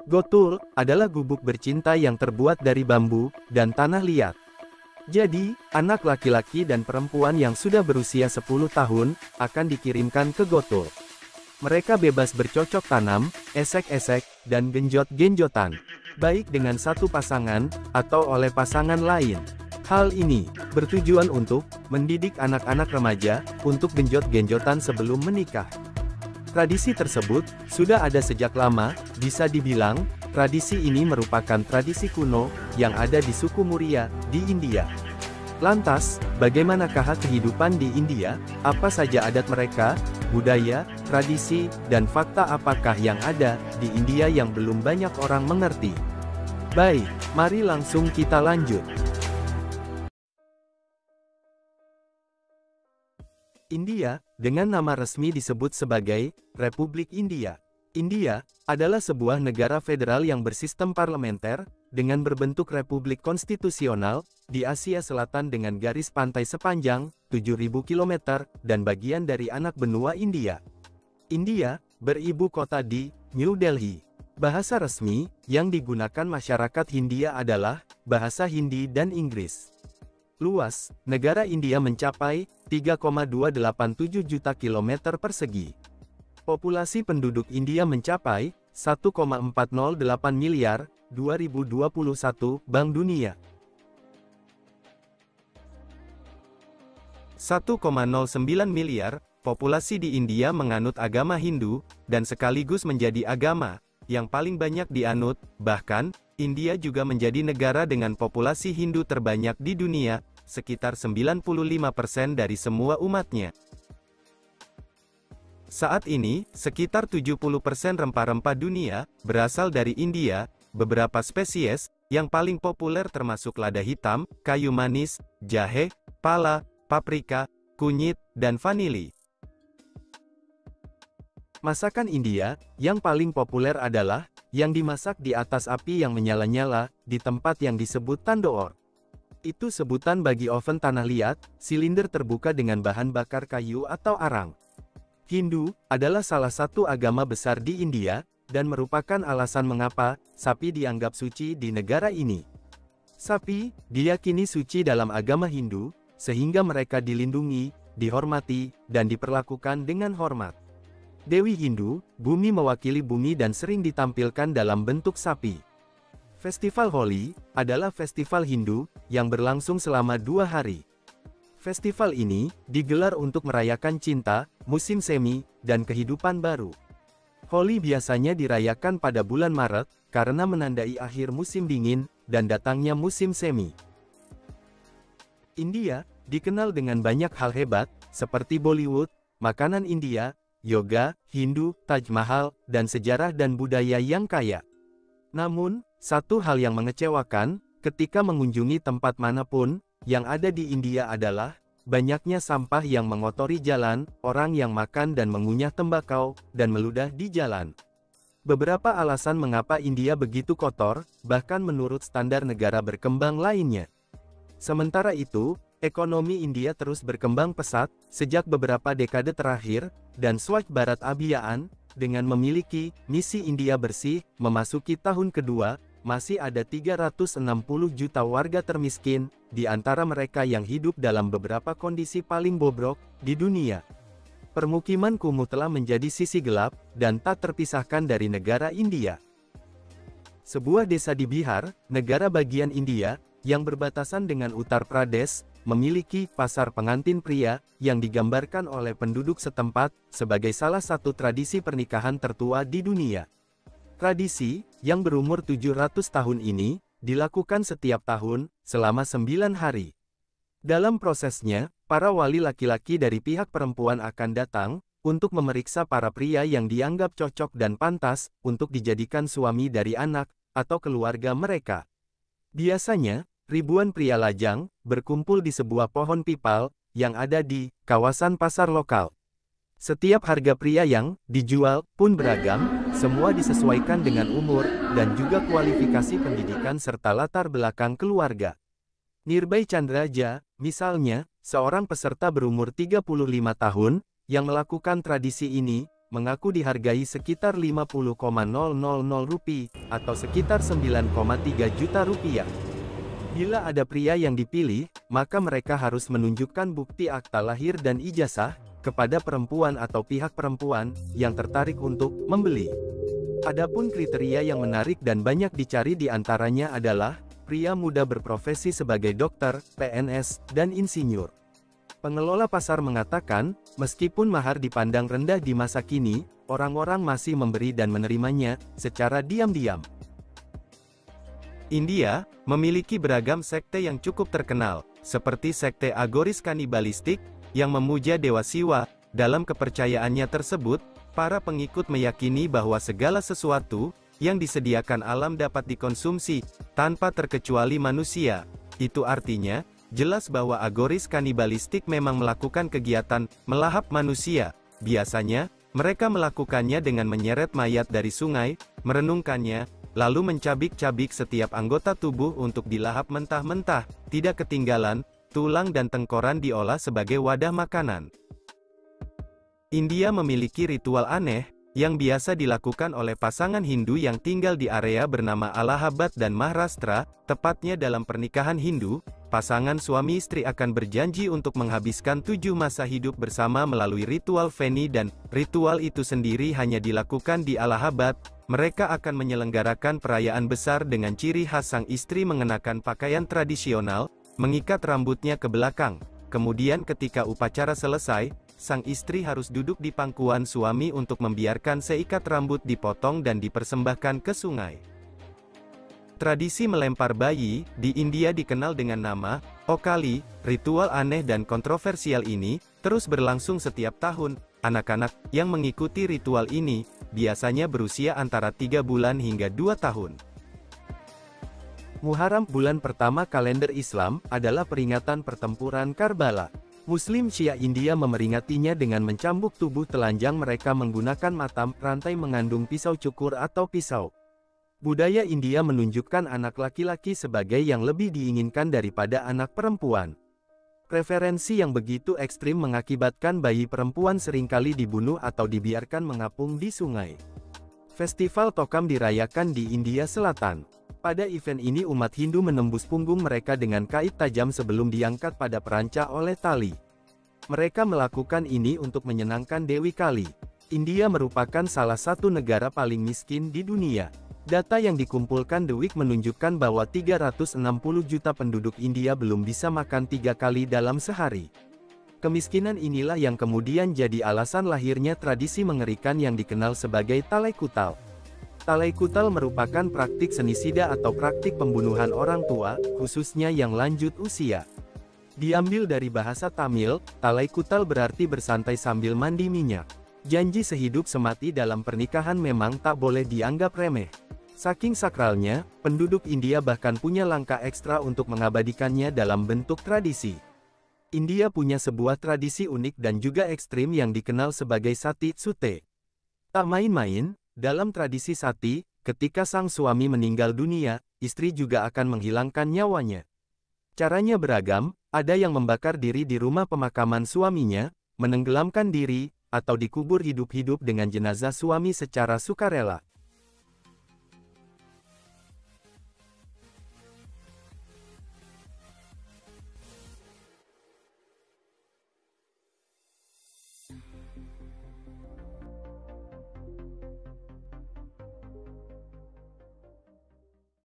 Gotul adalah gubuk bercinta yang terbuat dari bambu dan tanah liat. Jadi, anak laki-laki dan perempuan yang sudah berusia 10 tahun akan dikirimkan ke Gotul. Mereka bebas bercocok tanam, esek-esek, dan genjot-genjotan, baik dengan satu pasangan atau oleh pasangan lain. Hal ini bertujuan untuk mendidik anak-anak remaja untuk genjot-genjotan sebelum menikah. Tradisi tersebut sudah ada sejak lama. Bisa dibilang, tradisi ini merupakan tradisi kuno yang ada di suku Muria di India. Lantas, bagaimanakah kehidupan di India? Apa saja adat mereka, budaya, tradisi, dan fakta apakah yang ada di India yang belum banyak orang mengerti? Baik, mari langsung kita lanjut. India, dengan nama resmi disebut sebagai Republik India. India adalah sebuah negara federal yang bersistem parlementer, dengan berbentuk republik konstitusional, di Asia Selatan dengan garis pantai sepanjang 7.000 km, dan bagian dari anak benua India. India beribu kota di New Delhi. Bahasa resmi yang digunakan masyarakat Hindia adalah bahasa Hindi dan Inggris. Luas negara India mencapai 3,287 juta kilometer persegi. Populasi penduduk India mencapai 1,408 miliar 2021 Bank Dunia. 1,09 miliar populasi di India menganut agama Hindu dan sekaligus menjadi agama yang paling banyak dianut. Bahkan, India juga menjadi negara dengan populasi Hindu terbanyak di dunia, sekitar 95% dari semua umatnya. Saat ini, sekitar 70% rempah-rempah dunia berasal dari India. Beberapa spesies yang paling populer termasuk lada hitam, kayu manis, jahe, pala, paprika, kunyit, dan vanili. Masakan India yang paling populer adalah yang dimasak di atas api yang menyala-nyala di tempat yang disebut tandoor. Itu sebutan bagi oven tanah liat, silinder terbuka dengan bahan bakar kayu atau arang. Hindu adalah salah satu agama besar di India, dan merupakan alasan mengapa sapi dianggap suci di negara ini. Sapi diyakini suci dalam agama Hindu, sehingga mereka dilindungi, dihormati, dan diperlakukan dengan hormat. Dewi Hindu, bumi mewakili bumi dan sering ditampilkan dalam bentuk sapi. Festival Holi adalah festival Hindu yang berlangsung selama 2 hari. Festival ini digelar untuk merayakan cinta, musim semi, dan kehidupan baru. Holi biasanya dirayakan pada bulan Maret karena menandai akhir musim dingin dan datangnya musim semi. India dikenal dengan banyak hal hebat seperti Bollywood, makanan India, yoga, Hindu, Taj Mahal, dan sejarah dan budaya yang kaya. Namun, satu hal yang mengecewakan ketika mengunjungi tempat manapun yang ada di India adalah banyaknya sampah yang mengotori jalan, orang yang makan dan mengunyah tembakau, dan meludah di jalan. Beberapa alasan mengapa India begitu kotor, bahkan menurut standar negara berkembang lainnya. Sementara itu, ekonomi India terus berkembang pesat sejak beberapa dekade terakhir, dan Swachh Bharat Abhiyan, dengan memiliki misi India bersih, memasuki tahun kedua, masih ada 360 juta warga termiskin, di antara mereka yang hidup dalam beberapa kondisi paling bobrok di dunia. Permukiman kumuh telah menjadi sisi gelap, dan tak terpisahkan dari negara India. Sebuah desa di Bihar, negara bagian India, yang berbatasan dengan Uttar Pradesh, memiliki pasar pengantin pria, yang digambarkan oleh penduduk setempat, sebagai salah satu tradisi pernikahan tertua di dunia. Tradisi, yang berumur 700 tahun ini, dilakukan setiap tahun, selama 9 hari. Dalam prosesnya, para wali laki-laki dari pihak perempuan akan datang, untuk memeriksa para pria yang dianggap cocok dan pantas, untuk dijadikan suami dari anak, atau keluarga mereka. Biasanya, ribuan pria lajang, berkumpul di sebuah pohon pipal, yang ada di kawasan pasar lokal. Setiap harga pria yang dijual pun beragam, semua disesuaikan dengan umur, dan juga kualifikasi pendidikan serta latar belakang keluarga. Nirbai Chandraja, misalnya, seorang peserta berumur 35 tahun, yang melakukan tradisi ini, mengaku dihargai sekitar 50,000 rupiah, atau sekitar 9,3 juta rupiah. Bila ada pria yang dipilih, maka mereka harus menunjukkan bukti akta lahir dan ijazah kepada perempuan atau pihak perempuan yang tertarik untuk membeli. Adapun kriteria yang menarik dan banyak dicari di antaranya adalah pria muda berprofesi sebagai dokter, PNS, dan insinyur. Pengelola pasar mengatakan, meskipun mahar dipandang rendah di masa kini, orang-orang masih memberi dan menerimanya secara diam-diam. India memiliki beragam sekte yang cukup terkenal, seperti sekte agoris kanibalistik, yang memuja Dewa Siwa. Dalam kepercayaannya tersebut, para pengikut meyakini bahwa segala sesuatu yang disediakan alam dapat dikonsumsi, tanpa terkecuali manusia. Itu artinya, jelas bahwa agoris kanibalistik memang melakukan kegiatan melahap manusia. Biasanya, mereka melakukannya dengan menyeret mayat dari sungai, merenungkannya, lalu mencabik-cabik setiap anggota tubuh untuk dilahap mentah-mentah. Tidak ketinggalan, tulang dan tengkoran diolah sebagai wadah makanan. India memiliki ritual aneh, yang biasa dilakukan oleh pasangan Hindu yang tinggal di area bernama Allahabad dan Maharashtra. Tepatnya dalam pernikahan Hindu, pasangan suami istri akan berjanji untuk menghabiskan 7 masa hidup bersama melalui ritual Veni, dan ritual itu sendiri hanya dilakukan di Allahabad. Mereka akan menyelenggarakan perayaan besar dengan ciri khas sang istri mengenakan pakaian tradisional, mengikat rambutnya ke belakang. Kemudian ketika upacara selesai, sang istri harus duduk di pangkuan suami untuk membiarkan seikat rambut dipotong dan dipersembahkan ke sungai. Tradisi melempar bayi di India dikenal dengan nama Okali. Ritual aneh dan kontroversial ini terus berlangsung setiap tahun. Anak-anak yang mengikuti ritual ini biasanya berusia antara 3 bulan hingga 2 tahun. Muharram, bulan pertama kalender Islam, adalah peringatan pertempuran Karbala. Muslim Syiah India memeringatinya dengan mencambuk tubuh telanjang mereka menggunakan matam, rantai mengandung pisau cukur atau pisau. Budaya India menunjukkan anak laki-laki sebagai yang lebih diinginkan daripada anak perempuan. Preferensi yang begitu ekstrim mengakibatkan bayi perempuan seringkali dibunuh atau dibiarkan mengapung di sungai. Festival Tokam dirayakan di India Selatan. Pada event ini umat Hindu menembus punggung mereka dengan kait tajam sebelum diangkat pada perancah oleh tali. Mereka melakukan ini untuk menyenangkan Dewi Kali. India merupakan salah satu negara paling miskin di dunia. Data yang dikumpulkan The Week menunjukkan bahwa 360 juta penduduk India belum bisa makan 3 kali dalam sehari. Kemiskinan inilah yang kemudian jadi alasan lahirnya tradisi mengerikan yang dikenal sebagai Talai Kutal. Talai Kutal merupakan praktik senisida atau praktik pembunuhan orang tua, khususnya yang lanjut usia. Diambil dari bahasa Tamil, Talai Kutal berarti bersantai sambil mandi minyak. Janji sehidup semati dalam pernikahan memang tak boleh dianggap remeh. Saking sakralnya, penduduk India bahkan punya langkah ekstra untuk mengabadikannya dalam bentuk tradisi. India punya sebuah tradisi unik dan juga ekstrim yang dikenal sebagai Sati Sute. Tak main-main, dalam tradisi Sati, ketika sang suami meninggal dunia, istri juga akan menghilangkan nyawanya. Caranya beragam, ada yang membakar diri di rumah pemakaman suaminya, menenggelamkan diri, atau dikubur hidup-hidup dengan jenazah suami secara sukarela.